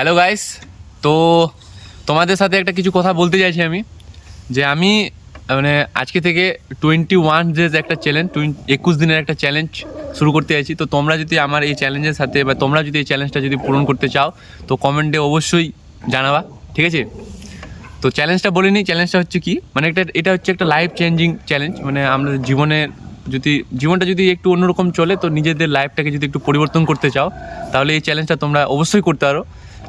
Hello guys, তো তোমাদের সাথে একটা কিছু কথা বলতে চাইছি আমি, যে আমি মানে আজকে থেকে 21 ডেজ একটা চ্যালেঞ্জ 21 দিনের একটা চ্যালেঞ্জ শুরু করতে চাইছি। তো তোমরা যদি আমার এই চ্যালেঞ্জের সাথে বা তোমরা যদি এই চ্যালেঞ্জটা যদি পূরণ করতে চাও তো কমেন্টে অবশ্যই জানাবা, ঠিক আছে? তো চ্যালেঞ্জটা বলে নিই। চ্যালেঞ্জটা হচ্ছে কি, মানে এটা হচ্ছে একটা লাইফ চেঞ্জিং চ্যালেঞ্জ। মানে আমাদের জীবনটা যদি একটু অন্যরকম চলে, তো নিজেদের লাইফটাকে যদি একটু পরিবর্তন করতে চাও তাহলে এই চ্যালেঞ্জটা তোমরা অবশ্যই করতে পারো।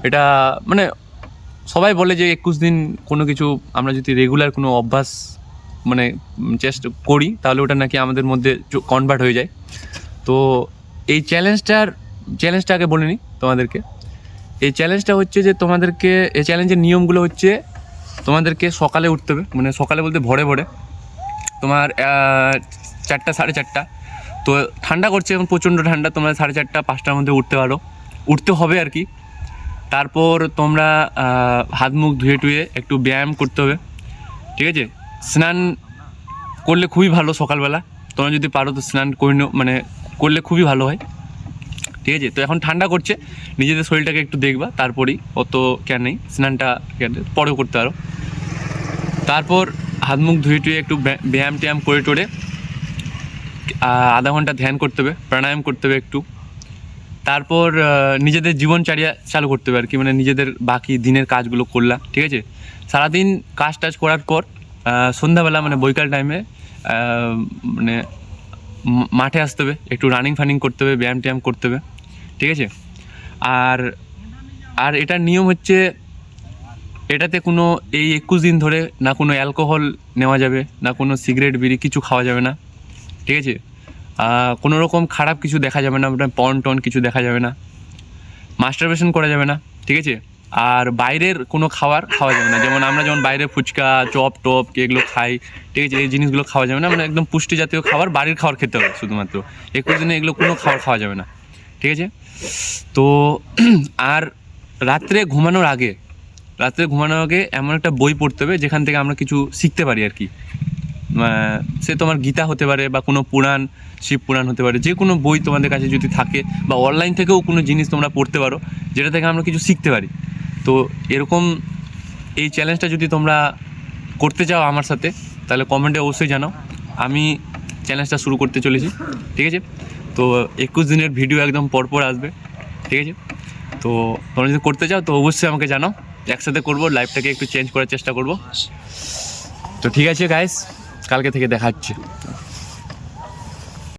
এটা মানে সবাই বলে যে 21 দিন কোনো কিছু আমরা যদি রেগুলার কোনো অভ্যাস মানে চেষ্টা করি তাহলে ওটা নাকি আমাদের মধ্যে কনভার্ট হয়ে যায়। তো এই চ্যালেঞ্জটা আগে বলে নিই তোমাদেরকে। এই চ্যালেঞ্জটা হচ্ছে যে এই চ্যালেঞ্জের নিয়মগুলো হচ্ছে তোমাদেরকে সকালে উঠতে হবে, মানে সকালে বলতে ভোরে ভোরে তোমার 4টা 4:30। তো ঠান্ডা করছে এখন, প্রচণ্ড ঠান্ডা, তোমরা 4:30 5টার মধ্যে উঠতে হবে আর কি। তারপর তোমরা হাত মুখ ধুয়ে টুয়ে একটু ব্যায়াম করতে হবে, ঠিক আছে? স্নান করলে খুবই ভালো সকালবেলা, তোমরা যদি পারো তো স্নান করে নিও, মানে করলে খুবই ভালো হয়, ঠিক আছে? তো এখন ঠান্ডা করছে, নিজেদের শরীরটাকে একটু দেখবা, তারপরেই অত কেন নেই, স্নানটা পরেও করতে পারো। তারপর হাত মুখ ধুয়ে টুয়ে একটু ব্যায়াম ট্যায়াম করে টোরে আধা ঘন্টা ধ্যান করতে হবে, প্রাণায়াম করতে হবে একটু। তারপর নিজেদের জীবনচর্যা চালু করতে হবে আর কি, মানে নিজেদের বাকি দিনের কাজগুলো করলাম, ঠিক আছে? সারাদিন কাজ টাজ করার পর সন্ধ্যাবেলা মানে বৈকাল টাইমে মানে মাঠে আসতে হবে, একটু রানিং ফানিং করতে হবে, ব্যায়াম ট্যায়াম করতে হবে, ঠিক আছে? আর আর এটার নিয়ম হচ্ছে, এটাতে কোনো এই 21 দিন ধরে না কোনো অ্যালকোহল নেওয়া যাবে, না কোনো সিগারেট বিড়ি কিছু খাওয়া যাবে না, ঠিক আছে? কোনো রকম খারাপ কিছু দেখা যাবে না, পর্ন টন কিছু দেখা যাবে না, মাস্টারবেশন করা যাবে না, ঠিক আছে? আর বাইরের কোনো খাওয়া যাবে না, যেমন আমরা যেমন বাইরে ফুচকা চপ টপ এগুলো খাই, ঠিক আছে? এই জিনিসগুলো খাওয়া যাবে না, মানে একদম পুষ্টি জাতীয় খাবার, বাড়ির খাবার খেতে হবে শুধুমাত্র। 21 দিনে এগুলো কোনো খাওয়া যাবে না, ঠিক আছে? তো আর রাত্রে ঘুমানোর আগে এমন একটা বই পড়তে হবে যেখান থেকে আমরা কিছু শিখতে পারি আর কি। সে তোমার গীতা হতে পারে বা কোনো পুরাণ, শিব পুরাণ হতে পারে, যে কোনো বই তোমাদের কাছে যদি থাকে, বা অনলাইন থেকেও কোনো জিনিস তোমরা পড়তে পারো যেটা থেকে আমরা কিছু শিখতে পারি। তো এরকম এই চ্যালেঞ্জটা যদি তোমরা করতে চাও আমার সাথে তাহলে কমেন্টে অবশ্যই জানাও। আমি চ্যালেঞ্জটা শুরু করতে চলেছি, ঠিক আছে? তো 21 দিনের ভিডিও একদম পরপর আসবে, ঠিক আছে? তো তোমরা যদি করতে চাও তো অবশ্যই আমাকে জানাও, একসাথে করবো, লাইফটাকে একটু চেঞ্জ করার চেষ্টা করব। তো ঠিক আছে গাইস, কালকে থেকে দেখা হচ্ছে।